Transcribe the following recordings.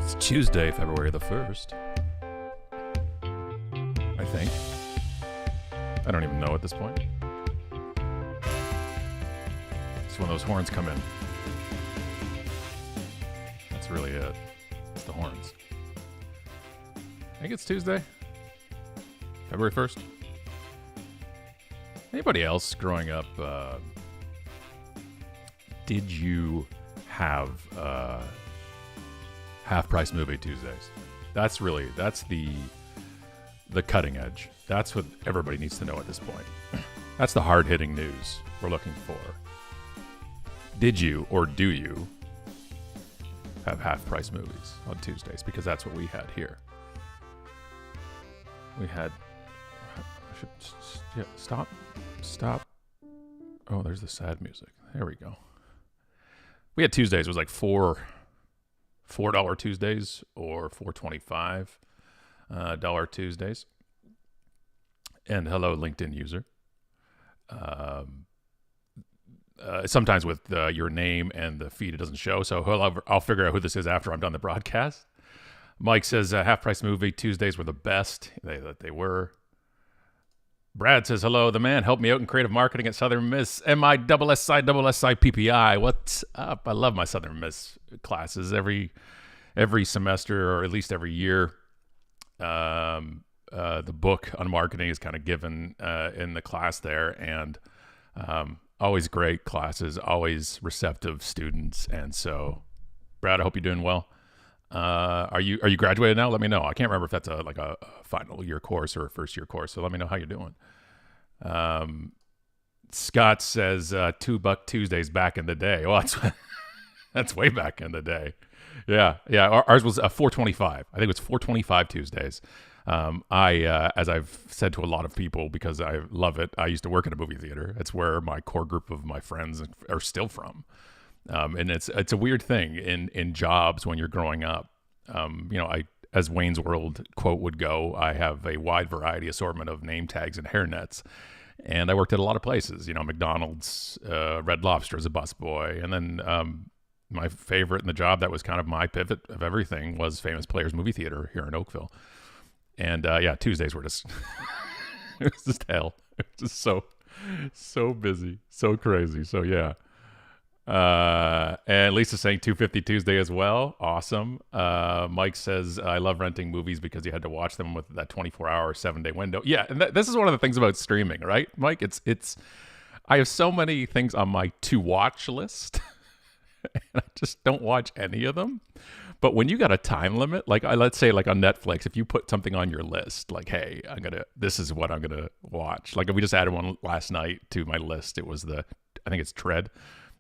It's Tuesday, February the 1st. I think. I don't even know at this point. It's when those horns come in. That's really it. It's the horns. I think it's Tuesday, February 1st. Anybody else growing up, did you have half-price movie Tuesdays? That's the cutting edge. That's what everybody needs to know at this point. That's the hard-hitting news we're looking for. Did you or do you have half-price movies on Tuesdays? Because that's what we had here. We had... Stop. Oh, there's the sad music. There we go. We had Tuesdays. It was like $4 Tuesdays or $4.25 dollar Tuesdays. And hello, LinkedIn user. Sometimes with your name and the feed, it doesn't show. So I'll figure out who this is after I'm done the broadcast. Mike says half-price movie Tuesdays were the best. They were. Brad says, hello, the man helped me out in creative marketing at Southern Miss. MISSI What's up? I love my Southern Miss classes every semester, or at least every year. The book UnMarketing is kind of given in the class there, and always great classes, always receptive students. And so, Brad, I hope you're doing well. Are you graduated now? Let me know. I can't remember if that's a final year course or a first year course. So let me know how you're doing. Scott says $2 Tuesdays back in the day. Well, that's way back in the day. Yeah. Ours was $4.25. I think it was $4.25 Tuesdays. As I've said to a lot of people, because I love it, I used to work in a movie theater. It's where my core group of my friends are still from. And it's a weird thing in jobs when you're growing up. As Wayne's World quote would go, I have a wide variety assortment of name tags and hairnets. And I worked at a lot of places, McDonald's, Red Lobster as a busboy. And then my favorite in the job that was kind of my pivot of everything was Famous Players Movie Theater here in Oakville. And Tuesdays were just, it was just hell. It was just so busy, so crazy. So yeah. And Lisa's saying $2.50 Tuesday as well. Awesome. Mike says, I love renting movies because you had to watch them with that 24-hour, 7-day window. Yeah, and this is one of the things about streaming, right, Mike? It's. I have so many things on my to-watch list, and I just don't watch any of them. But when you got a time limit, let's say on Netflix, if you put something on your list, like, hey, this is what I'm gonna watch. Like, we just added one last night to my list. It was I think it's Tread.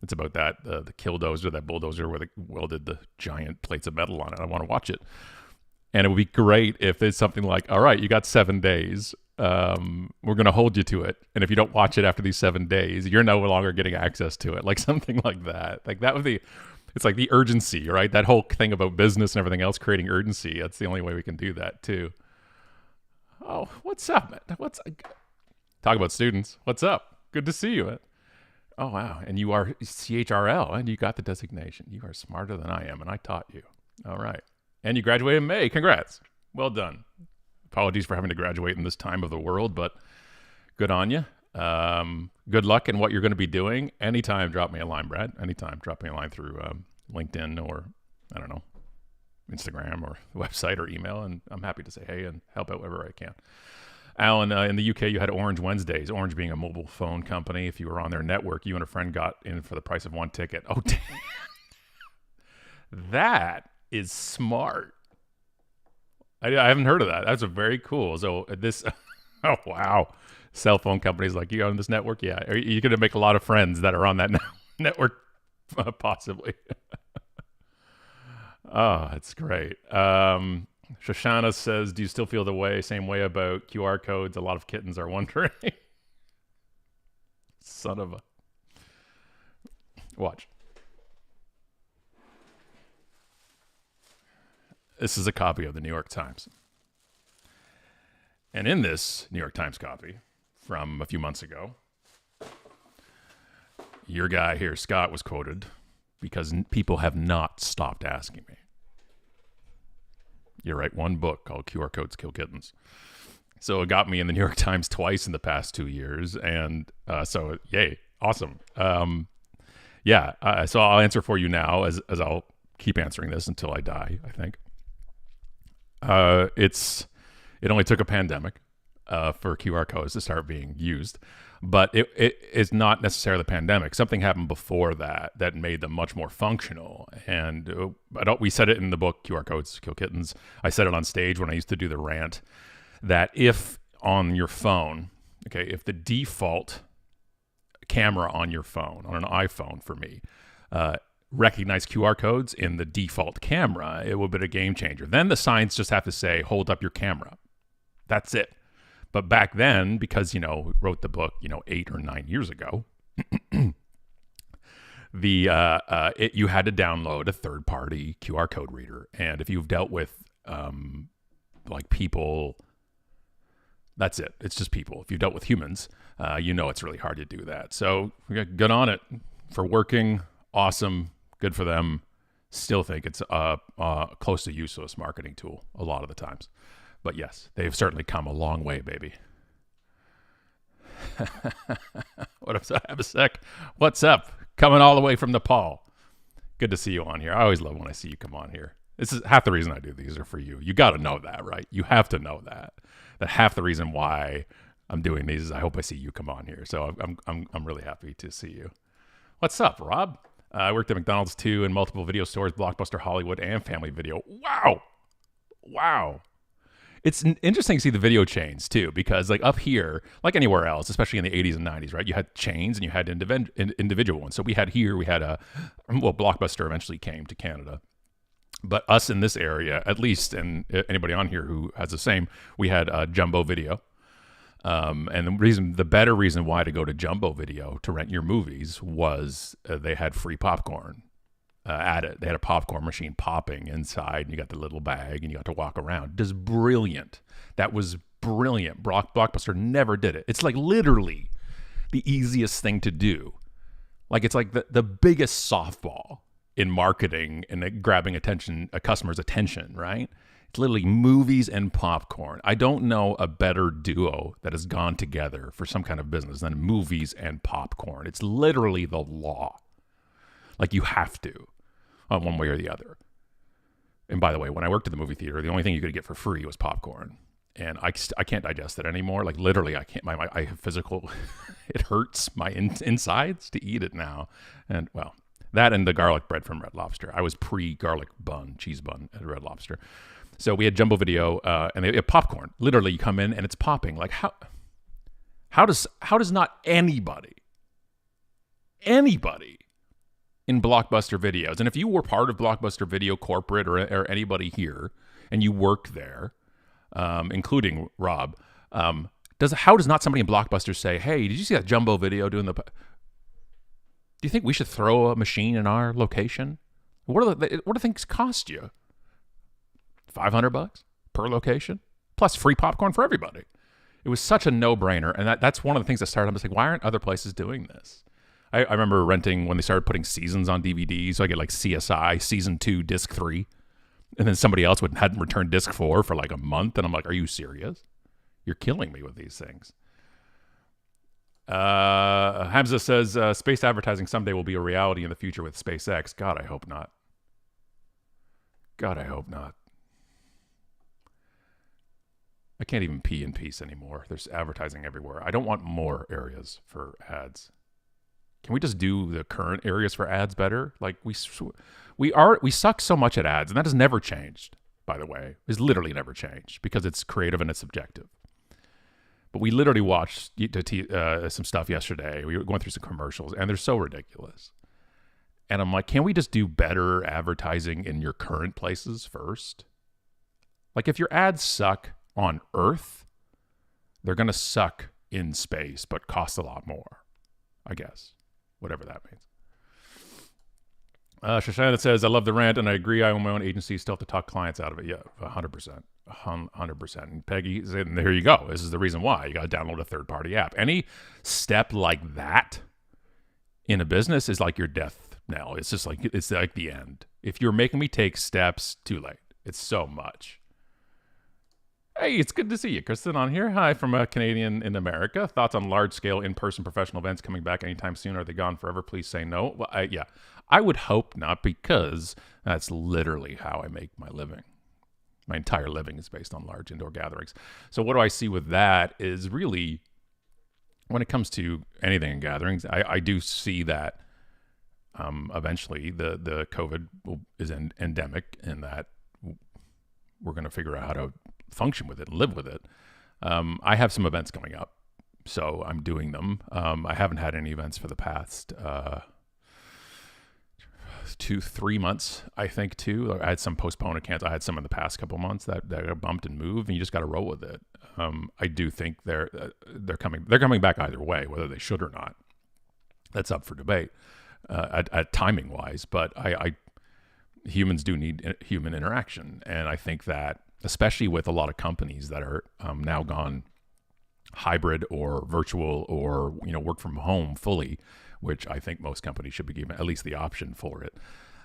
It's about that, the killdozer, that bulldozer where they welded the giant plates of metal on it. I want to watch it. And it would be great if it's something like, all right, you got 7 days. We're going to hold you to it. And if you don't watch it after these 7 days, you're no longer getting access to it. Like something like that. Like that would be, it's like the urgency, right? That whole thing about business and everything else, creating urgency. That's the only way we can do that too. Oh, what's up, man? Talk about students. What's up? Good to see you, man. Oh, wow. And you are CHRL, and you got the designation. You are smarter than I am, and I taught you. All right. And you graduated in May. Congrats. Well done. Apologies for having to graduate in this time of the world, but good on you. Good luck in what you're going to be doing. Anytime, drop me a line, Brad. Anytime, drop me a line through LinkedIn or, I don't know, Instagram or website or email, and I'm happy to say hey and help out wherever I can. Alan, in the UK, you had Orange Wednesdays. Orange being a mobile phone company. If you were on their network, you and a friend got in for the price of one ticket. Oh, damn. That is smart. I haven't heard of that. That's very cool. So this, oh, wow. Cell phone companies like, you on this network? Yeah. Are you going to make a lot of friends that are on that network? Possibly. Oh, that's great. Shoshana says, do you still feel the same way about QR codes? A lot of kittens are wondering. Son of a... Watch. This is a copy of the New York Times. And in this New York Times copy from a few months ago, your guy here, Scott, was quoted because people have not stopped asking me. You're right. One book called QR Codes Kill Kittens. So it got me in the New York Times twice in the past 2 years. And so, yay. Awesome. So I'll answer for you now as I'll keep answering this until I die, I think. It only took a pandemic for QR codes to start being used, but it is not necessarily the pandemic. Something happened before that made them much more functional. And we said it in the book, QR Codes Kill Kittens. I said it on stage when I used to do the rant, that if on your phone, if the default camera on your phone, on an iPhone for me, recognize QR codes in the default camera, it would be a game changer. Then the signs just have to say, hold up your camera. That's it. But back then, because, wrote the book, 8 or 9 years ago, you had to download a third-party QR code reader. And if you've dealt with people, that's it. It's just people. If you've dealt with humans, it's really hard to do that. So good on it for working. Awesome. Good for them. Still think it's a close to useless marketing tool a lot of the times. But yes, they've certainly come a long way, baby. What up, have a sec? What's up? Coming all the way from Nepal. Good to see you on here. I always love when I see you come on here. This is half the reason I do these are for you. You got to know that, right? You have to know that half the reason why I'm doing these is I hope I see you come on here. So I'm really happy to see you. What's up, Rob? I worked at McDonald's too, in multiple video stores, Blockbuster, Hollywood, and Family Video. Wow. It's interesting to see the video chains too, because up here, like anywhere else, especially in the 80s and 90s, right? You had chains and you had individual ones. So we had Blockbuster eventually came to Canada. But us in this area, at least, and anybody on here who has the same, we had Jumbo Video. And the better reason why to go to Jumbo Video to rent your movies was they had free popcorn at it. They had a popcorn machine popping inside, and you got the little bag, and you got to walk around. Just brilliant. That was brilliant. Blockbuster never did it. It's literally the easiest thing to do. It's like the biggest softball in marketing and grabbing a customer's attention, right? It's literally movies and popcorn. I don't know a better duo that has gone together for some kind of business than movies and popcorn. It's literally the law. You have to, one way or the other. And by the way, when I worked at the movie theater, the only thing you could get for free was popcorn. And I can't digest it anymore. Literally, I can't. I have physical. It hurts my insides to eat it now. And well, that and the garlic bread from Red Lobster. I was pre-garlic cheese bun at Red Lobster. So we had Jumbo Video, and they had popcorn. Literally, you come in and it's popping. How does not anybody in Blockbuster Videos, and if you were part of Blockbuster Video corporate or anybody here, and you work there, including Rob, how does not somebody in Blockbuster say, "Hey, did you see that Jumbo Video doing the?" Do you think we should throw a machine in our location? What do things cost you? $500 per location, plus free popcorn for everybody. It was such a no-brainer, and that's one of the things that started. I'm just why aren't other places doing this? I remember renting when they started putting seasons on DVDs. So I get CSI season 2, disc 3, and then somebody else hadn't returned disc 4 for a month, and I'm are you serious? You're killing me with these things. Hamza says space advertising someday will be a reality in the future with SpaceX. God, I hope not. I can't even pee in peace anymore. There's advertising everywhere. I don't want more areas for ads. Can we just do the current areas for ads better? We suck so much at ads, and that has never changed, by the way. It's literally never changed because it's creative and it's subjective. But we literally watched some stuff yesterday. We were going through some commercials, and they're so ridiculous. And I'm can we just do better advertising in your current places first? If your ads suck on Earth, they're going to suck in space, but cost a lot more, I guess, whatever that means. Shoshana says, I love the rant, and I agree. I own my own agency, still have to talk clients out of it. Yeah, 100%. 100%. And Peggy said, there you go. This is the reason why. You got to download a third-party app. Any step like that in a business is your death knell. It's just it's the end. If you're making me take steps, too late. It's so much. Hey, it's good to see you. Kristen on here. Hi from a Canadian in America. Thoughts on large-scale in-person professional events coming back anytime soon? Are they gone forever? Please say no. Well, I would hope not, because that's literally how I make my living. My entire living is based on large indoor gatherings. So what do I see with that is really, when it comes to anything in gatherings, I do see that eventually the COVID is endemic, and that we're going to figure out how to function with it and live with it. I have some events coming up, so I'm doing them. I haven't had any events for the past 2-3 months, I think, too. I had some postponed and canceled. I had some in the past couple months that got bumped and moved, and you just got to roll with it. I do think they're coming back either way, whether they should or not. That's up for debate at timing wise, but humans do need human interaction, and I think that, especially with a lot of companies that are now gone hybrid or virtual or work from home fully, which I think most companies should be given at least the option for it,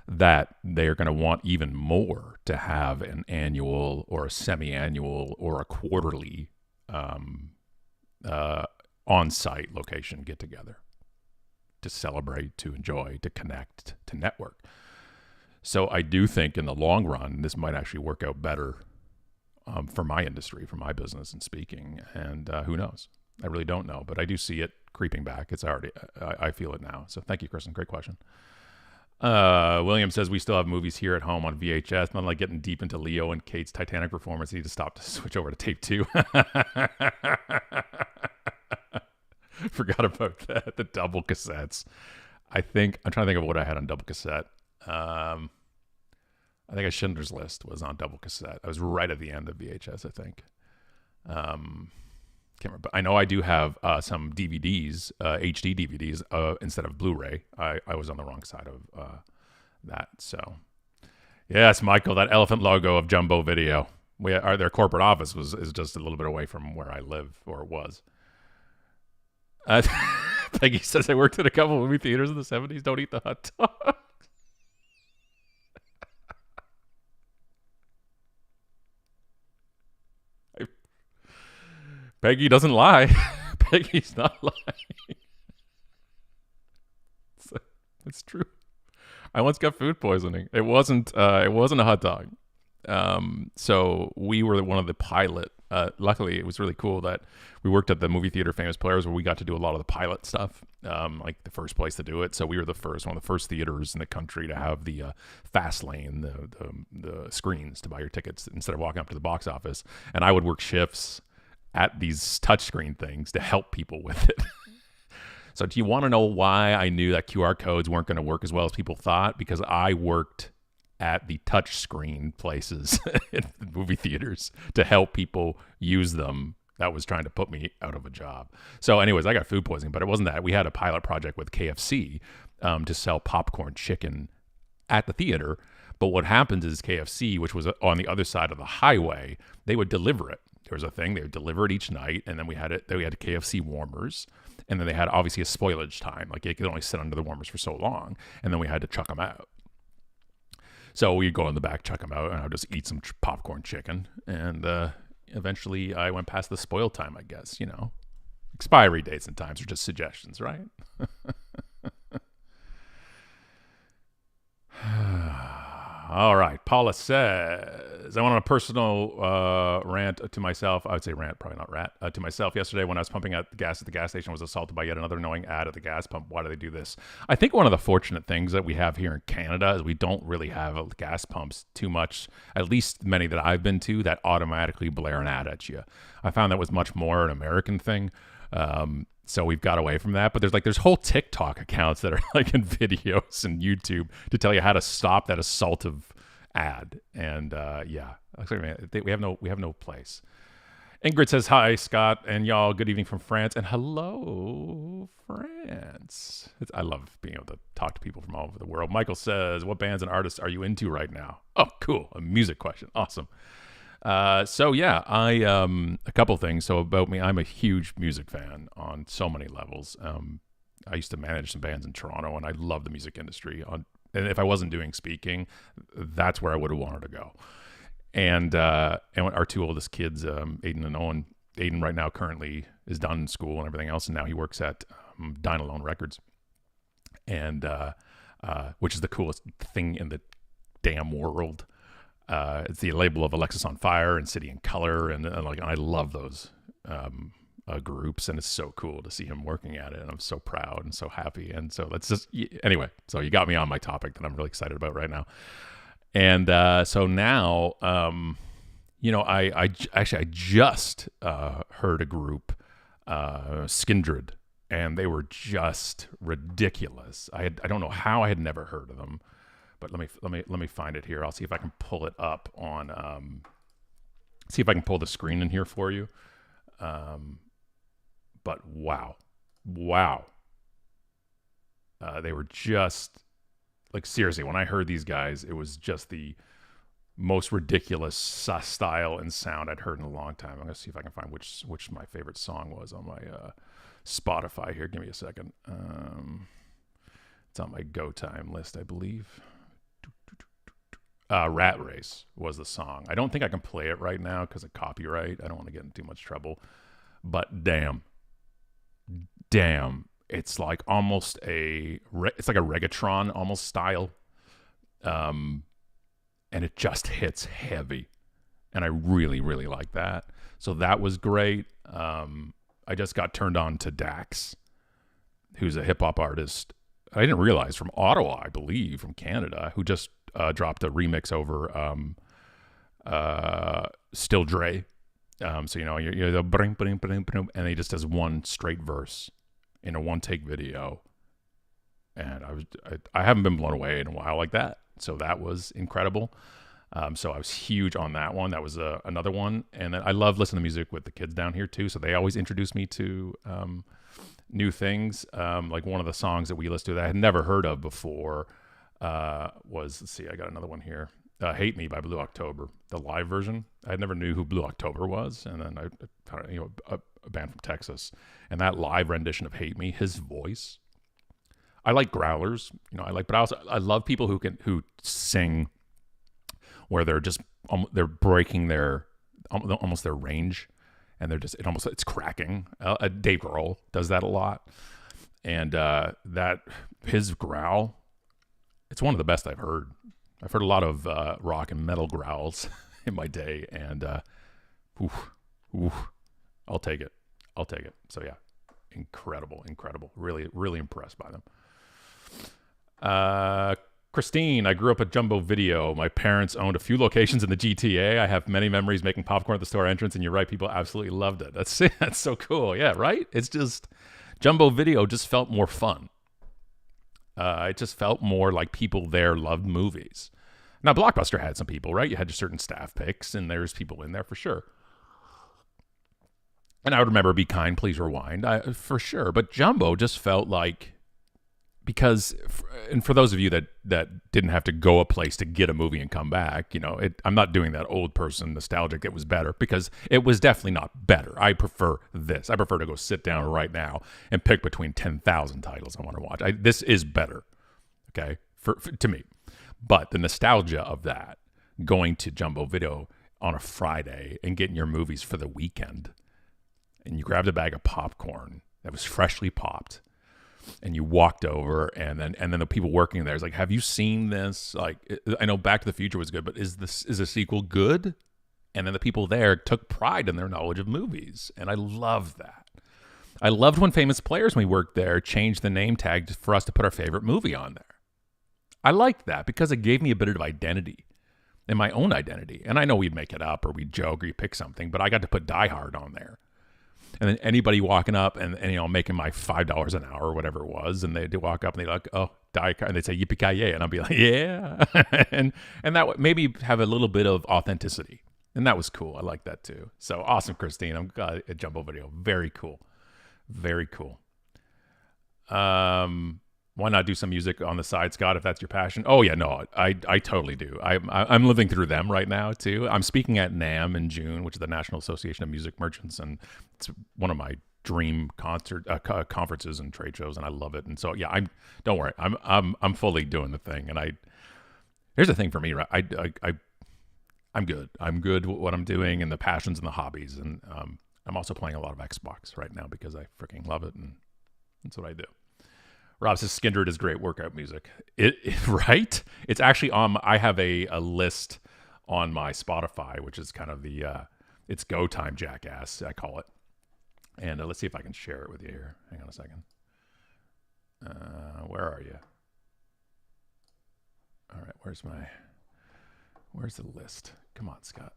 that they're going to want even more to have an annual or a semi-annual or a quarterly on-site location get-together to celebrate, to enjoy, to connect, to network. So I do think in the long run, this might actually work out better for my industry, for my business and speaking. And who knows? I really don't know, but I do see it creeping back. It's already, I feel it now. So thank you, Kristen. Great question. William says, we still have movies here at home on VHS. Not like getting deep into Leo and Kate's Titanic performance. You need to stop to switch over to tape 2. Forgot about that. The double cassettes. I'm trying to think of what I had on double cassette. I think Schindler's List was on double cassette. I was right at the end of VHS, I think. Can't remember. I know I do have some DVDs, HD DVDs, instead of Blu-ray. I was on the wrong side of that. So, yes, Michael, that elephant logo of Jumbo Video. Their corporate office is just a little bit away from where I live, or it was. Peggy says, I worked at a couple movie theaters in the 70s. Don't eat the hot dog. Peggy doesn't lie. Peggy's not lying. It's true. I once got food poisoning. It wasn't a hot dog. So we were one of the pilot. Luckily, it was really cool that we worked at the movie theater Famous Players, where we got to do a lot of the pilot stuff, like the first place to do it. So we were one of the first theaters in the country to have the fast lane, the screens to buy your tickets instead of walking up to the box office. And I would work shifts at these touchscreen things to help people with it. So do you want to know why I knew that QR codes weren't going to work as well as people thought? Because I worked at the touchscreen places in the movie theaters to help people use them. That was trying to put me out of a job. So anyways, I got food poisoning, but it wasn't that. We had a pilot project with KFC to sell popcorn chicken at the theater. But what happens is KFC, which was on the other side of the highway, they would deliver it. There was a thing, they would deliver it each night, and then we had KFC warmers, and then they had obviously a spoilage time. Like, it could only sit under the warmers for so long, and then we had to chuck them out. So we'd go in the back, chuck them out, and I would just eat some popcorn chicken, and eventually I went past the spoil time, I guess, Expiry dates and times are just suggestions, right? All right. Paula says, I went on a personal rant to myself. I would say rant, probably not rat. To myself yesterday when I was pumping out the gas at the gas station, was assaulted by yet another annoying ad at the gas pump. Why do they do this? I think one of the fortunate things that we have here in Canada is we don't really have gas pumps too much, at least many that I've been to, that automatically blare an ad at you. I found that was much more an American thing. So we've got away from that, but there's whole TikTok accounts that are like in videos and YouTube to tell you how to stop that assaultive ad. And we have no place. Ingrid says, hi, Scott and y'all. Good evening from France. And hello, France. I love being able to talk to people from all over the world. Michael says, what bands and artists are you into right now? Oh, cool. A music question. Awesome. A couple things. So about me, I'm a huge music fan on so many levels. I used to manage some bands in Toronto, and I love the music industry. And if I wasn't doing speaking, that's where I would have wanted to go. and our two oldest kids, Aiden and Owen. Aiden right now currently is done in school and everything else, and now he works at Dine Alone Records, and which is the coolest thing in the damn world. It's the label of Alexis on Fire and City in Color, and like I love those groups, and it's so cool to see him working at it, and I'm so proud and so happy. And so let's just anyway. So you got me on my topic that I'm really excited about right now, and so now, I just heard a group, Skindred, and they were just ridiculous. I don't know how I had never heard of them. But let me find it here. I'll see if I can pull it up on. See if I can pull the screen in here for you. But wow, they were just like seriously. When I heard these guys, it was just the most ridiculous style and sound I'd heard in a long time. I'm gonna see if I can find which my favorite song was on my Spotify here. Give me a second. It's on my Go Time list, I believe. Rat Race was the song. I don't think I can play it right now because of copyright. I don't want to get in too much trouble. But damn, it's like almost it's like a reggaeton almost style, and it just hits heavy, and I really like that. So that was great. I just got turned on to Dax, who's a hip hop artist. I didn't realize from Ottawa, I believe, from Canada, who just dropped a remix over Still Dre. So you're the bring, and he just does one straight verse in a one take video, and I haven't been blown away in a while like that. So that was incredible. So I was huge on that one. That was another one, and then I love listening to music with the kids down here too. So they always introduce me to new things. Like one of the songs that we listened to that I had never heard of before. Was, let's see, I got another one here. Hate Me by Blue October, the live version. I never knew who Blue October was, and then I found a band from Texas, and that live rendition of Hate Me, his voice. I like growlers, but I love people who sing where they're breaking almost their range, and it's cracking. Dave Grohl does that a lot, and that his growl. It's one of the best I've heard. I've heard a lot of rock and metal growls in my day, and I'll take it. So yeah, incredible. Really impressed by them. Christine, I grew up at Jumbo Video. My parents owned a few locations in the GTA. I have many memories making popcorn at the store entrance, and you're right, people absolutely loved it. That's so cool. Yeah, right? It's just, Jumbo Video just felt more fun. It just felt more like people there loved movies. Now, Blockbuster had some people, right? You had your certain staff picks, and there's people in there for sure. And I would remember Be Kind, Please Rewind, for sure. But Jumbo just felt like, because, and for those of you that didn't have to go a place to get a movie and come back, I'm not doing that old person nostalgic, it was better, because it was definitely not better. I prefer this. I prefer to go sit down right now and pick between 10,000 titles I want to watch. This is better, okay, to me. But the nostalgia of that, going to Jumbo Video on a Friday and getting your movies for the weekend, and you grabbed a bag of popcorn that was freshly popped, and you walked over, and then the people working there is like, have you seen this? Like, I know Back to the Future was good, but is the sequel good? And then the people there took pride in their knowledge of movies, and I love that. I loved when Famous Players, when we worked there, changed the name tag for us to put our favorite movie on there. I liked that because it gave me a bit of identity, and my own identity. And I know we'd make it up, or we'd joke, or you pick something, but I got to put Die Hard on there. And then anybody walking up and making my $5 an hour or whatever it was, and they'd walk up and they'd like, oh, Die Hard, and they'd say yippee-ki-yay, and I'd be like, yeah, and that would maybe have a little bit of authenticity, and that was cool. I like that too. So awesome, Christine. I'm glad at Jumbo Video. Very cool. Why not do some music on the side, Scott, if that's your passion? Oh yeah, no, I totally do. I'm living through them right now too. I'm speaking at NAMM in June, which is the National Association of Music Merchants, and it's one of my dream conferences and trade shows, and I love it. And so yeah, don't worry, I'm fully doing the thing. And here's the thing for me, right? I'm good. I'm good with what I'm doing and the passions and the hobbies. And I'm also playing a lot of Xbox right now because I freaking love it. And that's what I do. Rob says Skindred is great workout music. Right? It's actually on. I have a list on my Spotify, which is kind of the it's Go Time Jackass, I call it. And let's see if I can share it with you here. Hang on a second. Where are you? All right, where's the list? Come on, Scott.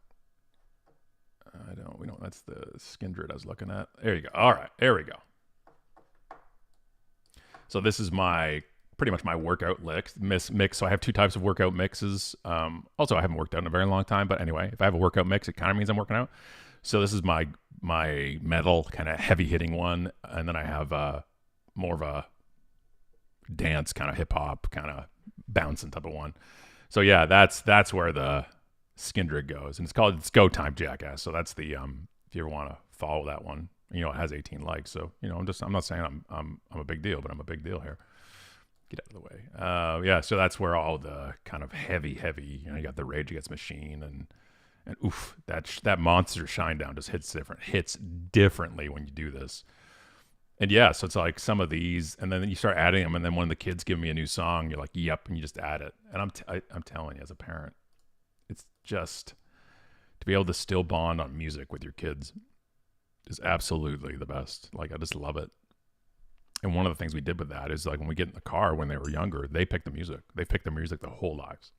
We don't. That's the Skindred I was looking at. There you go. All right, there we go. So this is pretty much my workout mix. So I have two types of workout mixes. Also, I haven't worked out in a very long time, but anyway, if I have a workout mix, it kind of means I'm working out. So this is my metal kind of heavy hitting one, and then I have more of a dance kind of hip hop kind of bouncing type of one. So yeah, that's where the Skindred goes, and it's Go Time Jackass. So that's the if you ever want to follow that one. It has 18 likes, so I'm not saying I'm a big deal, but I'm a big deal here. Get out of the way. Yeah, so that's where all the kind of heavy, you got the Rage Against Machine and oof, that Monster Shinedown just hits differently when you do this. And yeah, so it's like some of these, and then you start adding them, and then when the kids give me a new song, you're like, yep, and you just add it. And I'm telling you, as a parent, it's just to be able to still bond on music with your kids is absolutely the best. Like, I just love it. And one of the things we did with that is, like, when we get in the car when they were younger, they pick the music. They pick the music their whole lives.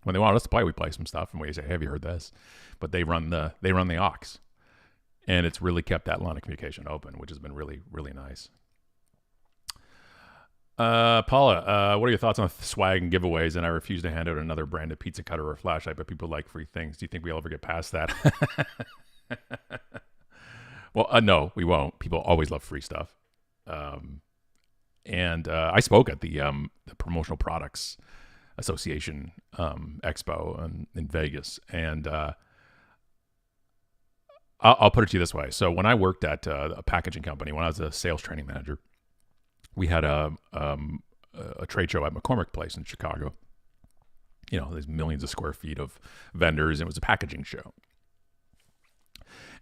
When they want us to play, we play some stuff and we say, hey, have you heard this? But they run the aux. And it's really kept that line of communication open, which has been really, really nice. Paula, what are your thoughts on swag and giveaways? And I refuse to hand out another branded pizza cutter or flashlight, but people like free things. Do you think we'll ever get past that? Well, no, we won't. People always love free stuff. And I spoke at the Promotional Products Association Expo in Vegas. And I'll put it to you this way. So when I worked at a packaging company, when I was a sales training manager, we had a trade show at McCormick Place in Chicago. There's millions of square feet of vendors. And it was a packaging show.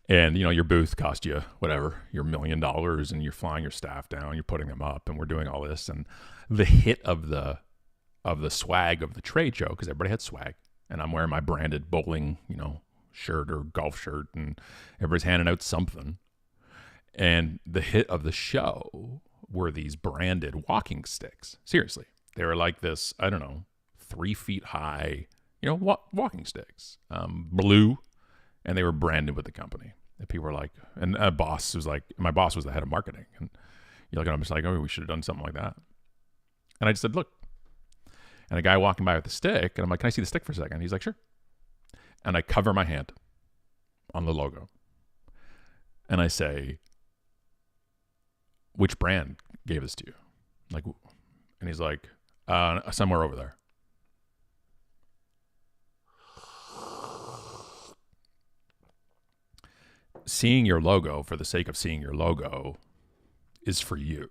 And, your booth cost you whatever, your $1 million, and you're flying your staff down, you're putting them up, and we're doing all this. And the hit of the swag of the trade show, because everybody had swag, and I'm wearing my branded bowling, shirt or golf shirt, and everybody's handing out something. And the hit of the show were these branded walking sticks. Seriously. They were like this, I don't know, 3 feet high, walking sticks, blue. And they were branded with the company. And people were like, and my boss was the head of marketing. And you look at him, just like, oh, we should have done something like that. And I just said, look. And a guy walking by with a stick, and I'm like, can I see the stick for a second? He's like, sure. And I cover my hand on the logo. And I say, which brand gave this to you? And he's like, somewhere over there. Seeing your logo for the sake of seeing your logo is for you.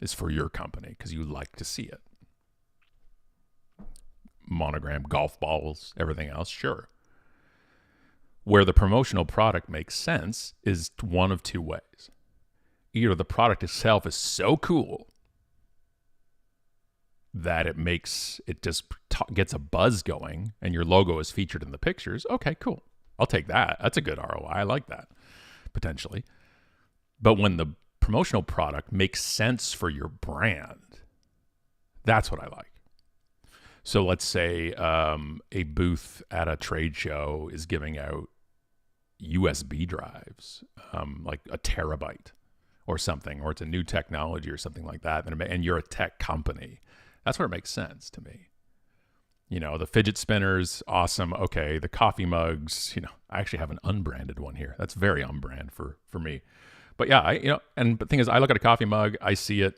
It's for your company because you like to see it. Monogram, golf balls, everything else, sure. Where the promotional product makes sense is one of two ways. Either the product itself is so cool that it just gets a buzz going and your logo is featured in the pictures. Okay, cool. I'll take that. That's a good ROI. I like that, potentially. But when the promotional product makes sense for your brand, that's what I like. So let's say a booth at a trade show is giving out USB drives, like a terabyte or something, or it's a new technology or something like that, and you're a tech company. That's where it makes sense to me. The fidget spinners, awesome. Okay, the coffee mugs, I actually have an unbranded one here. That's very unbrand for me. But yeah, and the thing is, I look at a coffee mug, I see it.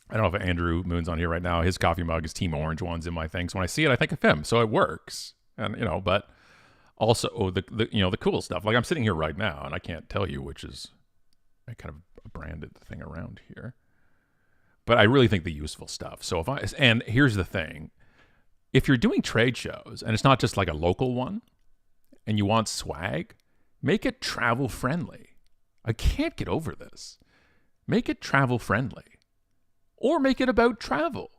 I don't know if Andrew Moon's on here right now. His coffee mug is Team Orange ones in my thing. So when I see it, I think of him. So it works. And, but also the cool stuff. Like I'm sitting here right now and I can't tell you which is I kind of branded the thing around here. But I really think the useful stuff. So and here's the thing. if you're doing trade shows and it's not just like a local one and you want swag, make it travel friendly. I can't get over this. Make it travel friendly, or make it about travel.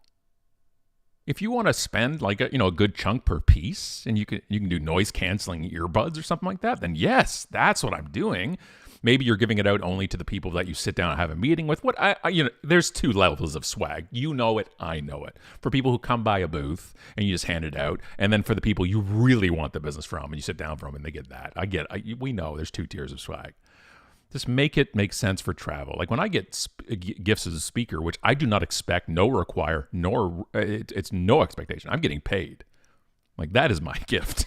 If you want to spend like a good chunk per piece, and you can do noise canceling earbuds or something like that, then yes, that's what I'm doing. Maybe you're giving it out only to the people that you sit down and have a meeting with. There's 2 levels of swag. You know it, I know it. For people who come by a booth and you just hand it out, and then for the people you really want the business from, and you sit down from and they get that. We know there's 2 tiers of swag. Just make it make sense for travel. Like when I get gifts as a speaker, which I do not expect, it's no expectation. I'm getting paid. Like that is my gift.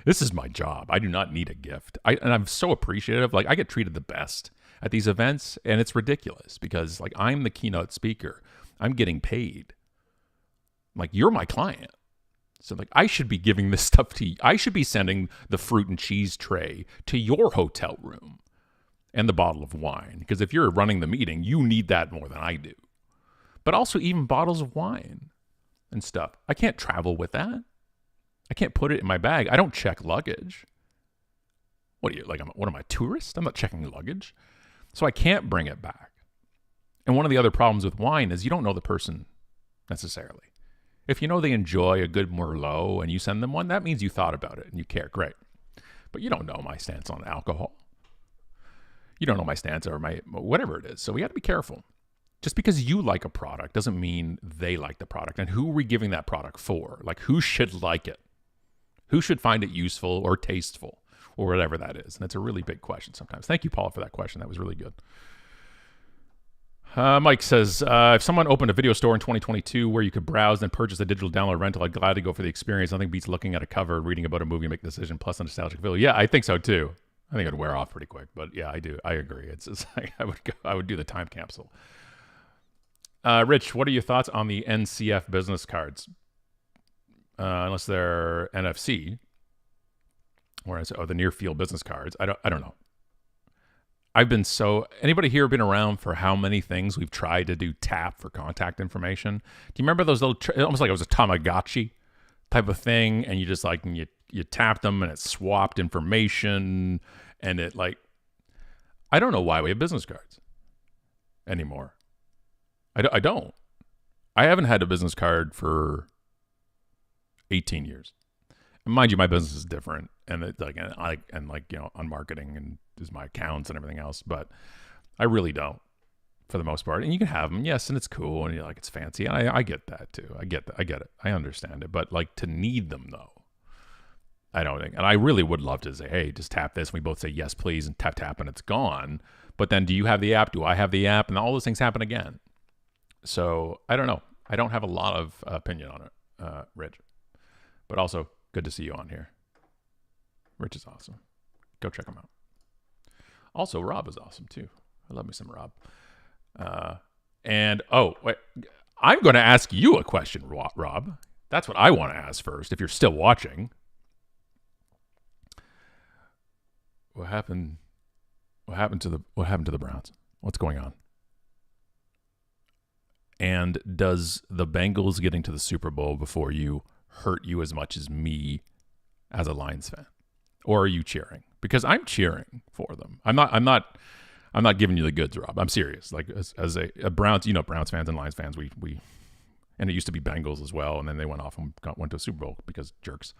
This is my job. I do not need a gift. And I'm so appreciative. Like I get treated the best at these events, and it's ridiculous because like I'm the keynote speaker. I'm getting paid. Like you're my client. So like I should be giving this stuff to you. I should be sending the fruit and cheese tray to your hotel room. And the bottle of wine. Because if you're running the meeting, you need that more than I do. But also even bottles of wine and stuff. I can't travel with that. I can't put it in my bag. I don't check luggage. What are you, like, what am I, a tourist? I'm not checking luggage. So I can't bring it back. And one of the other problems with wine is you don't know the person necessarily. If you know they enjoy a good Merlot and you send them one, that means you thought about it and you care. Great. But you don't know my stance on alcohol. You don't know my stance or my whatever it is. So we got to be careful. Just because you like a product doesn't mean they like the product. And who are we giving that product for? Like who should like it? Who should find it useful or tasteful or whatever that is? And it's a really big question sometimes. Thank you, Paul, for that question. That was really good. Mike says, if someone opened a video store in 2022 where you could browse and purchase a digital download rental, I'd gladly go for the experience. Nothing beats looking at a cover, reading about a movie, make a decision, plus a nostalgic feel. Yeah, I think so too. I think it'd wear off pretty quick, but yeah, I do. I agree. It's just like I would do the time capsule. Rich, what are your thoughts on the NCF business cards? Unless they're NFC, or the near field business cards. I don't know. Anybody here been around for how many things we've tried to do tap for contact information? Do you remember those little, almost like it was a Tamagotchi type of thing, and you just like, you tapped them and it swapped information, and it like, I don't know why we have business cards anymore. I don't. I haven't had a business card for 18 years. And mind you, my business is different, and it's like, UnMarketing and is my accounts and everything else, but I really don't for the most part. And you can have them, yes, and it's cool, and you're like, it's fancy. And I get that too. I get it. I understand it. But like to need them though, I don't think. And I really would love to say, hey, just tap this. And we both say, yes, please. And tap, and it's gone. But then do you have the app? Do I have the app? And all those things happen again. So I don't know. I don't have a lot of opinion on it, Rich. But also, good to see you on here. Rich is awesome. Go check him out. Also, Rob is awesome too. I love me some Rob. Wait, I'm going to ask you a question, Rob. That's what I want to ask first. If you're still watching, what happened to the Browns? What's going on? And does the Bengals getting to the Super Bowl before you hurt you as much as me as a Lions fan? Or are you cheering? Because I'm cheering for them. I'm not giving you the goods, Rob. I'm serious. Like as a Browns, Browns fans and Lions fans, we and it used to be Bengals as well, and then they went off and went to a Super Bowl because jerks.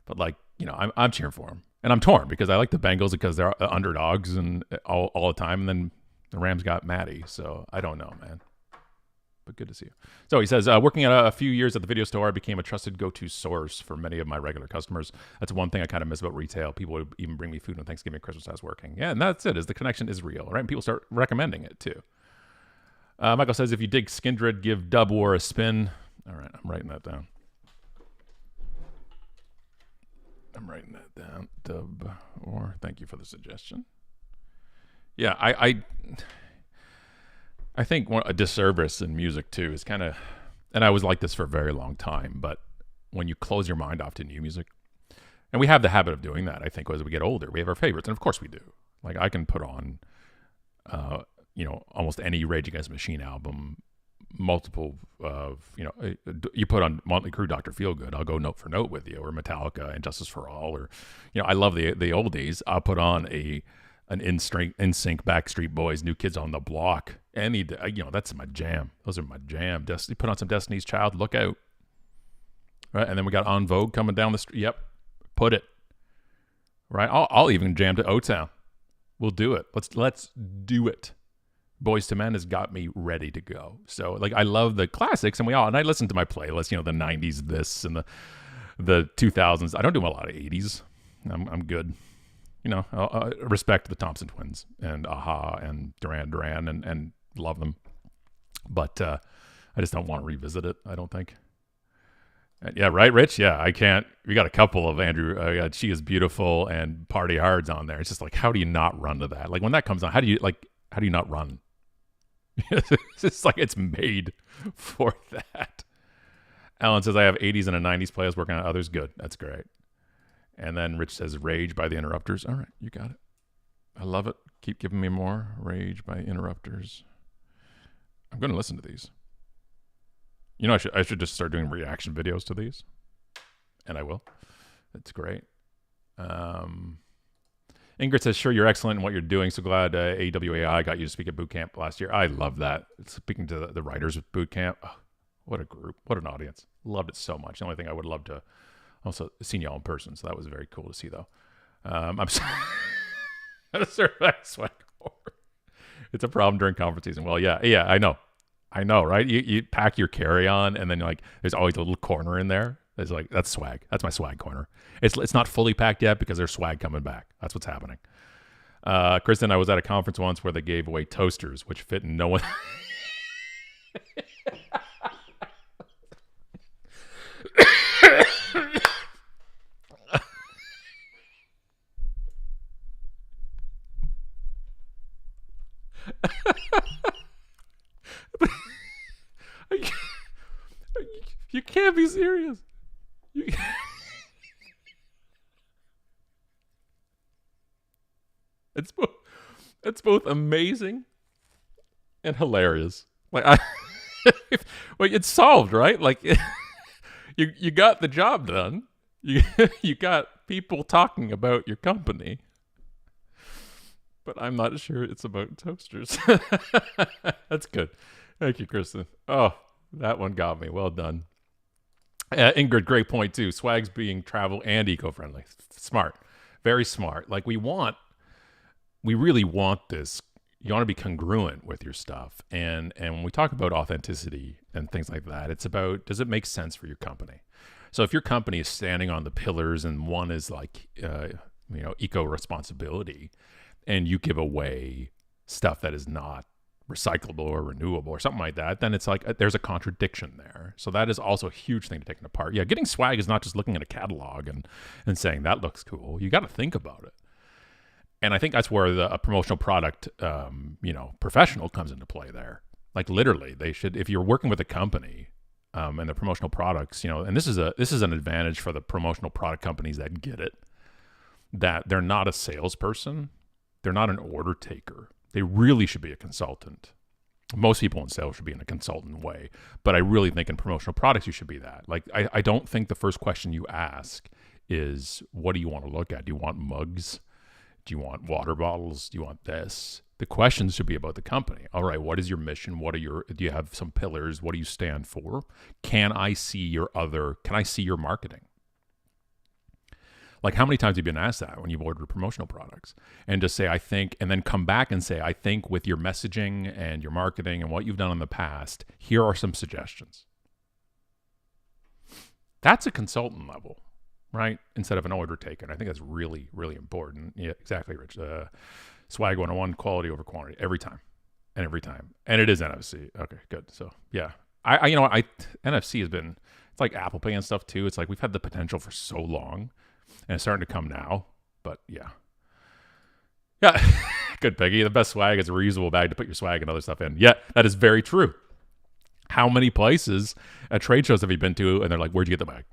But I'm cheering for them, and I'm torn because I like the Bengals because they're underdogs and all the time, and then the Rams got Matty, so I don't know, man. But good to see you. So he says, working at a few years at the video store, I became a trusted go-to source for many of my regular customers. That's one thing I kind of miss about retail. People would even bring me food on Thanksgiving and Christmas. I was working. Yeah, and that's it, is the connection is real, right? And people start recommending it too. Michael says, if you dig Skindred, give Dub War a spin. All right, I'm writing that down. Dub War. Thank you for the suggestion. Yeah, I think a disservice in music too is kind of, and I was like this for a very long time, but when you close your mind off to new music, and we have the habit of doing that, I think as we get older, we have our favorites, and of course we do. Like I can put on, almost any Rage Against the Machine album multiple of, you put on Motley Crue, Dr. Feelgood, I'll go note for note with you, or Metallica and Justice for All, or, I love the oldies. I'll put on an NSYNC, Backstreet Boys, New Kids on the Block. That's my jam. Those are my jam. Destiny, put on some Destiny's Child, look out. Right, and then we got En Vogue coming down the street. Yep, put it. Right, I'll even jam to O-Town. We'll do it. Let's do it. Boys to Men has got me ready to go. So I love the classics, and I listen to my playlist. The '90s, this and the 2000s. I don't do a lot of '80s. I'm good. I respect the Thompson Twins and Aha and Duran Duran and love them, but I just don't want to revisit it. I don't think. Yeah, right, Rich? Yeah, I can't. We got a couple of Andrew. She Is Beautiful and Party Hard's on there. It's just how do you not run to that? When that comes on, how do you not run? It's just it's made for that. Alan says, I have 80s and a 90s playlist working on others. Good. That's great. And then Rich says, Rage by the Interrupters. All right, you got it. I love it. Keep giving me more. Rage by Interrupters. I'm going to listen to these. I should just start doing reaction videos to these, and I will. It's great. Ingrid says, sure, you're excellent in what you're doing. So glad AWAI got you to speak at boot camp last year. I love that. Speaking to the writers of boot camp, what a group, what an audience. Loved it so much. The only thing I would love to also seen y'all in person, so that was very cool to see, though. I'm sorry. It's a problem during conference season. Well, yeah, I know, right? You pack your carry-on, and then there's always a little corner in there. It's that's swag. That's my swag corner. It's not fully packed yet because there's swag coming back. That's what's happening. Kristen, I was at a conference once where they gave away toasters, which fit in no one. You can't be serious. It's both amazing and hilarious. It's solved, right? You got the job done. You got people talking about your company. But I'm not sure it's about toasters. That's good. Thank you, Kristen. Oh, that one got me. Well done. Ingrid, great point too. Swag's being travel and eco-friendly. Smart. Very smart. We really want this. You want to be congruent with your stuff. And when we talk about authenticity and things like that, it's about, does it make sense for your company? So if your company is standing on the pillars and one is eco-responsibility, and you give away stuff that is not recyclable or renewable or something like that, then it's there's a contradiction there. So that is also a huge thing to take apart. Yeah, getting swag is not just looking at a catalog and saying that looks cool. You got to think about it. And I think that's where a promotional product, professional comes into play there. Literally, they should, if you're working with a company and the promotional products, and this is an advantage for the promotional product companies that get it, that they're not a salesperson. They're not an order taker. They really should be a consultant. Most people in sales should be in a consultant way, but I really think in promotional products, you should be that. I don't think the first question you ask is, what do you want to look at? Do you want mugs? Do you want water bottles? Do you want this? The questions should be about the company. All right, what is your mission? Do you have some pillars? What do you stand for? Can I see your marketing? How many times have you been asked that when you've ordered promotional products? And just say, I think, and then come back and say, I think with your messaging and your marketing and what you've done in the past, here are some suggestions. That's a consultant level, right? Instead of an order taker. And I think that's really, really important. Yeah, exactly, Rich. Swag 101, quality over quantity, every time. And it is NFC. Okay, good. So, yeah. NFC has been, it's like Apple Pay and stuff too. It's we've had the potential for so long. And it's starting to come now, but yeah. Good, Peggy. The best swag is a reusable bag to put your swag and other stuff in. Yeah, that is very true. How many places at trade shows have you been to, and they're like, where'd you get the bag?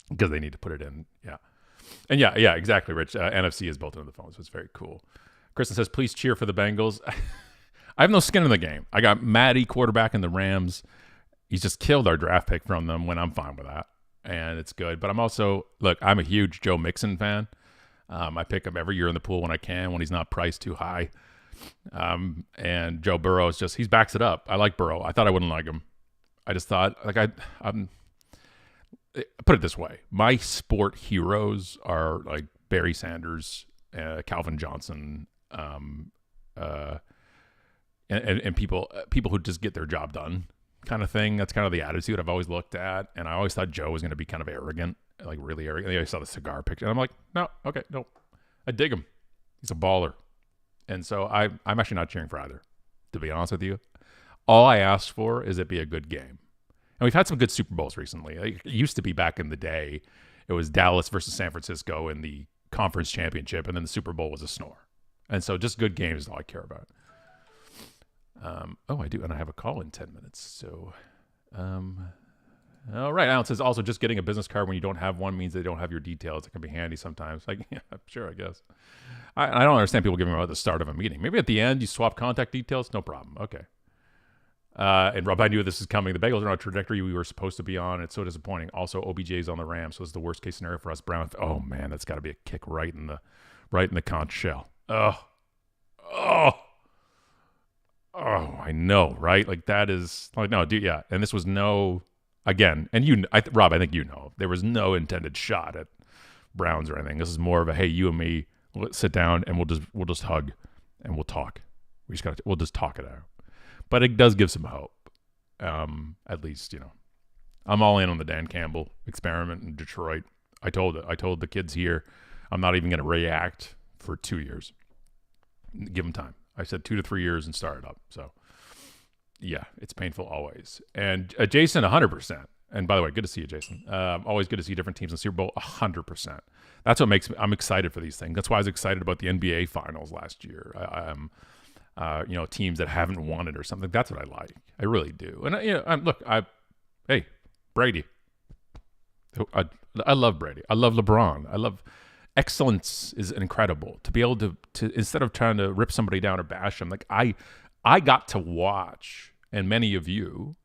Because they need to put it in. Yeah. And yeah, exactly, Rich. NFC is built into the phone, so it's very cool. Kristen says, please cheer for the Bengals. I have no skin in the game. I got Matty quarterback in the Rams. He's just killed our draft pick from them when I'm fine with that. And it's good. But I'm also, look, I'm a huge Joe Mixon fan. I pick him every year in the pool when I can, when he's not priced too high. And Joe Burrow is just, he backs it up. I like Burrow. I thought I wouldn't like him. I just thought, like, put it this way. My sport heroes are like Barry Sanders, Calvin Johnson, and people who just get their job done kind of thing. That's kind of the attitude I've always looked at. And I always thought Joe was going to be kind of arrogant, like really arrogant. I saw the cigar picture. And I'm like, no, okay, no. I dig him. He's a baller. And so I'm actually not cheering for either, to be honest with you. All I asked for is it be a good game. And we've had some good Super Bowls recently. It used to be back in the day, it was Dallas versus San Francisco in the conference championship, and then the Super Bowl was a snore. And so just good games is all I care about. I do, and I have a call in 10 minutes. So, all right. Alan says, also just getting a business card when you don't have one means they don't have your details. It can be handy sometimes. Like, yeah, sure, I guess. I don't understand people giving them at the start of a meeting. Maybe at the end you swap contact details. No problem. Okay. And Rob, I knew this is coming. The Bengals are on a trajectory we were supposed to be on. It's so disappointing. Also, OBJ's on the Rams, so it's the worst case scenario for us. Browns. Oh man, that's got to be a kick right in the conch shell. Oh, I know, right? Like that is like no, dude. Yeah, and this was no again. And Rob, I think you know there was no intended shot at Browns or anything. This is more of a hey, you and me, let's sit down and we'll just hug and we'll talk. We'll just talk it out. But it does give some hope. At least, I'm all in on the Dan Campbell experiment in Detroit. I told the kids here, I'm not even going to react for 2 years. Give them time. I said 2 to 3 years and start it up. So, yeah, it's painful always. And Jason, 100%. And by the way, good to see you, Jason. Always good to see different teams in the Super Bowl, 100%. That's what makes me, I'm excited for these things. That's why I was excited about the NBA Finals last year. Teams that haven't won it or something. That's what I like. I really do. And hey, Brady. I love Brady. I love LeBron. I love excellence is incredible. To be able to instead of trying to rip somebody down or bash them, like I got to watch, and many of you,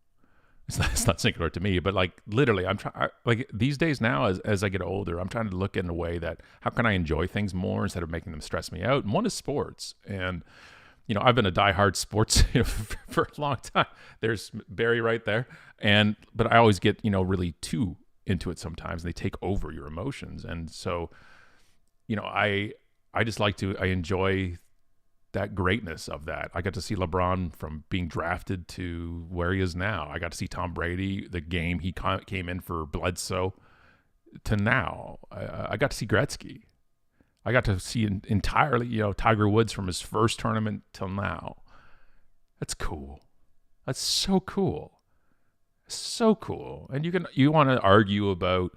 it's not singular to me, but like literally, I'm trying. Like these days now, as I get older, I'm trying to look in a way that how can I enjoy things more instead of making them stress me out. And one is sports, and I've been a diehard sports for a long time. There's Barry right there, but I always get really too into it sometimes. They take over your emotions, and so I just like to I enjoy that greatness of that. I got to see LeBron from being drafted to where he is now. I got to see Tom Brady, the game he came in for Bledsoe, to now. I got to see Gretzky. I got to see entirely, Tiger Woods from his first tournament till now. That's cool. That's so cool. So cool. And you want to argue about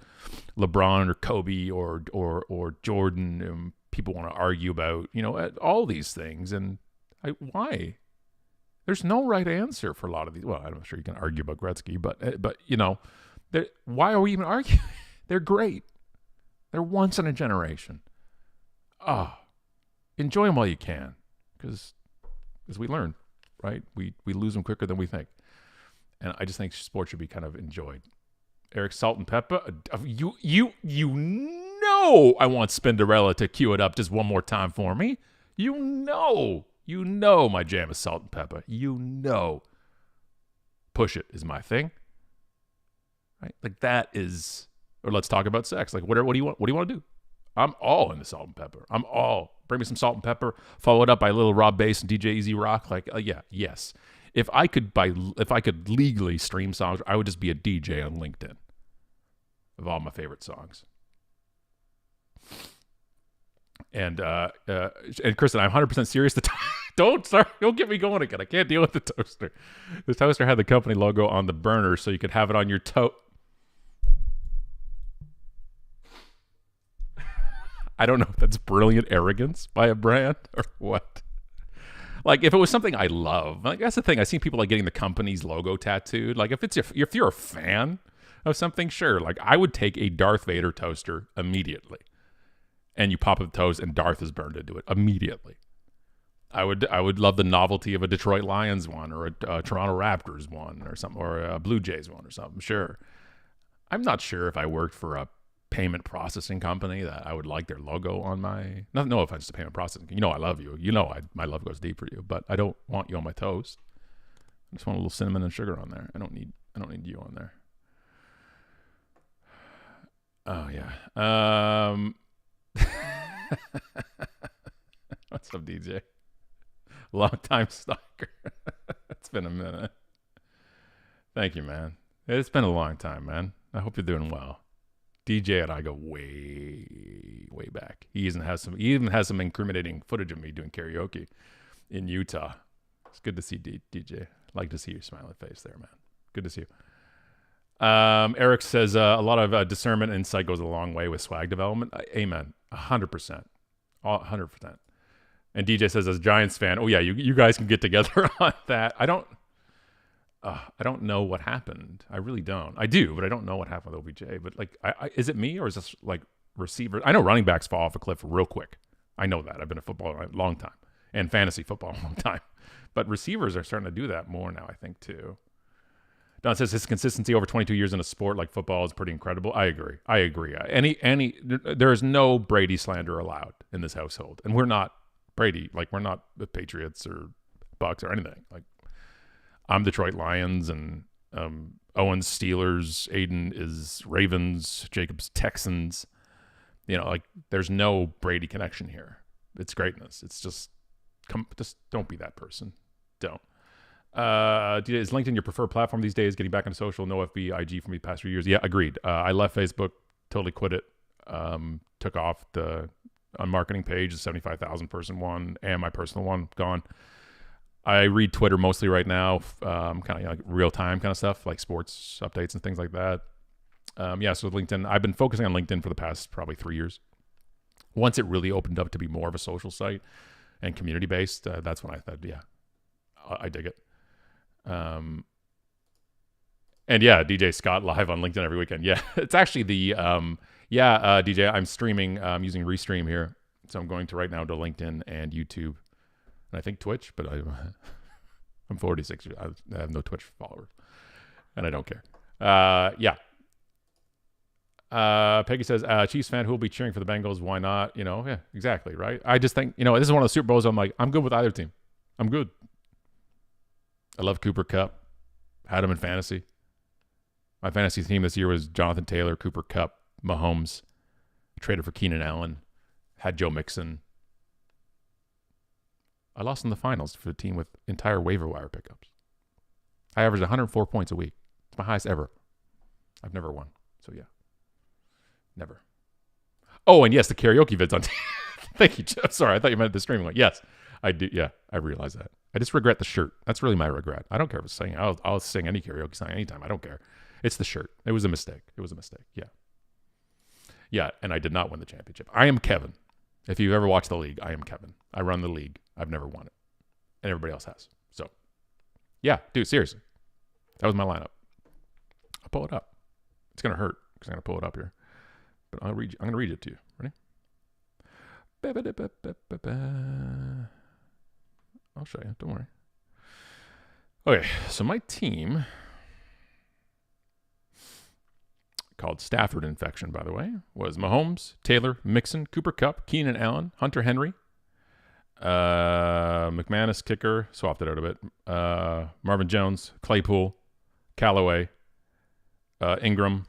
LeBron or Kobe or Jordan, and people want to argue about, all these things. And why? There's no right answer for a lot of these. Well, I'm sure you can argue about Gretzky, but why are we even arguing? They're great. They're once in a generation. Enjoy them while you can, because as we learn, right, we lose them quicker than we think. And I just think sports should be kind of enjoyed. Eric Salt and Pepper, I want Spinderella to cue it up just one more time for me. My jam is Salt and Pepper. Push It is my thing, right? Like that is, or let's talk about sex. Like what do you want? What do you want to do? I'm all into Salt and Pepper. I'm all. Bring me some Salt and Pepper. Follow it up by a little Rob Bass and DJ Easy Rock. Like, yes. If I could legally stream songs, I would just be a DJ on LinkedIn of all my favorite songs. And Kristen, I'm 100% serious. Don't get me going again. I can't deal with the toaster. The toaster had the company logo on the burner, so you could have it on your toast. I don't know if that's brilliant arrogance by a brand or what. Like if it was something I love, like that's the thing. I see people like getting the company's logo tattooed. Like if you're a fan of something, sure. Like I would take a Darth Vader toaster immediately, and you pop up the toast, and Darth is burned into it immediately. I would love the novelty of a Detroit Lions one or a Toronto Raptors one or something, or a Blue Jays one or something. Sure. I'm not sure if I worked for a payment processing company that I would like their logo on my. No offense to payment processing. I love you. My love goes deep for you, but I don't want you on my toast. I just want a little cinnamon and sugar on there. I don't need you on there. Oh yeah. What's up, DJ? Long time stalker. It's been a minute. Thank you, man. It's been a long time, man. I hope you're doing well. DJ and I go way, way back. He even has some incriminating footage of me doing karaoke in Utah. It's good to see DJ. Like to see your smiling face there, man. Good to see you. Eric says a lot of discernment and insight goes a long way with swag development. Amen. 100%. 100%. And DJ says, as a Giants fan, oh yeah, you guys can get together on that. I don't know what happened. I really don't. I do, but I don't know what happened with OBJ. But like, is it me or is this like receivers? I know running backs fall off a cliff real quick. I know that. I've been a footballer a long time and fantasy football a long time. But receivers are starting to do that more now, I think, too. Don says his consistency over 22 years in a sport like football is pretty incredible. I agree. There is no Brady slander allowed in this household. And we're not Brady. Like, we're not the Patriots or Bucks or anything. Like, I'm Detroit Lions and Owen's Steelers. Aiden is Ravens. Jacob's Texans. Like, there's no Brady connection here. It's greatness. It's just don't be that person. Don't. Is LinkedIn your preferred platform these days? Getting back into social, no FB, IG for me the past few years. Yeah, agreed. I left Facebook, totally quit it. Took off the UnMarketing page, the 75,000 person one, and my personal one, gone. I read Twitter mostly right now, kind of like real time kind of stuff, like sports updates and things like that. So LinkedIn, I've been focusing on LinkedIn for the past probably 3 years. Once it really opened up to be more of a social site and community based, that's when I thought, yeah, I dig it. And yeah, DJ Scott live on LinkedIn every weekend. Yeah, it's actually the DJ, I'm streaming. I'm using Restream here, so I'm going to right now to LinkedIn and YouTube, and I think Twitch. But I'm 46. I have no Twitch followers, and I don't care. Peggy says, Chiefs fan who will be cheering for the Bengals? Why not? Yeah, exactly, right? I just think this is one of the Super Bowls. I'm like, I'm good with either team. I'm good. I love Cooper Kupp. Had him in fantasy. My fantasy team this year was Jonathan Taylor, Cooper Kupp, Mahomes. Traded for Keenan Allen. Had Joe Mixon. I lost in the finals for a team with entire waiver wire pickups. I averaged 104 points a week. It's my highest ever. I've never won. So yeah. Never. Oh, and yes, the karaoke vids on. Thank you, Joe. Sorry, I thought you meant the streaming one. Yes, I do. Yeah, I realize that. I just regret the shirt. That's really my regret. I don't care if it's singing. I'll sing any karaoke song anytime. I don't care. It's the shirt. It was a mistake. Yeah. Yeah, and I did not win the championship. I am Kevin. If you've ever watched the league, I am Kevin. I run the league. I've never won it. And everybody else has. So, yeah, dude, seriously. That was my lineup. I'll pull it up. It's going to hurt because I'm going to pull it up here. But I'm going to read it to you. Ready? I'll show you. Don't worry. Okay, so my team, called Stafford Infection, by the way, was Mahomes, Taylor, Mixon, Cooper Kupp, Keenan Allen, Hunter Henry, McManus, kicker, swapped it out a bit, Marvin Jones, Claypool, Callaway, Ingram,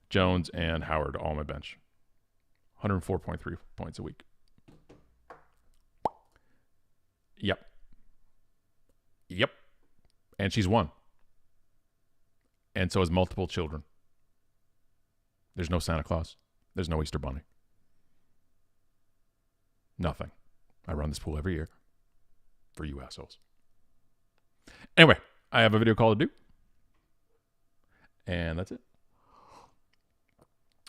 Jones, and Howard, all on my bench. 104.3 points a week. Yep. And she's one. And so has multiple children. There's no Santa Claus. There's no Easter Bunny. Nothing. I run this pool every year for you assholes. Anyway, I have a video call to do. And that's it.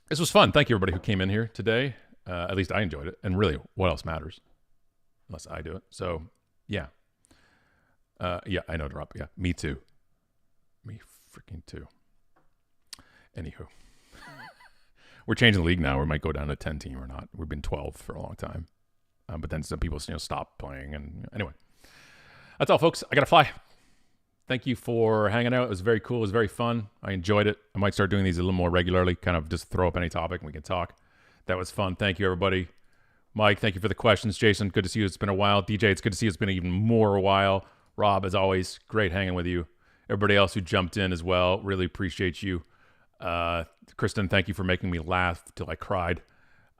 This was fun. Thank you, everybody who came in here today. At least I enjoyed it. And really, what else matters? Unless I do it. So, yeah. Yeah, I know, drop. Yeah, me too. Me freaking too. Anywho. We're changing the league now. We might go down to 10 team or not. We've been 12 for a long time. But then some people, stop playing. And anyway, that's all, folks. I got to fly. Thank you for hanging out. It was very cool. It was very fun. I enjoyed it. I might start doing these a little more regularly, kind of just throw up any topic and we can talk. That was fun. Thank you, everybody. Mike, thank you for the questions. Jason, good to see you. It's been a while. DJ, it's good to see you. It's been even more a while. Rob, as always, great hanging with you. Everybody else who jumped in as well, really appreciate you. Kristen, thank you for making me laugh till I cried.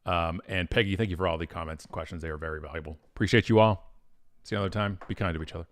And Peggy, thank you for all the comments and questions. They are very valuable. Appreciate you all. See you another time. Be kind to each other.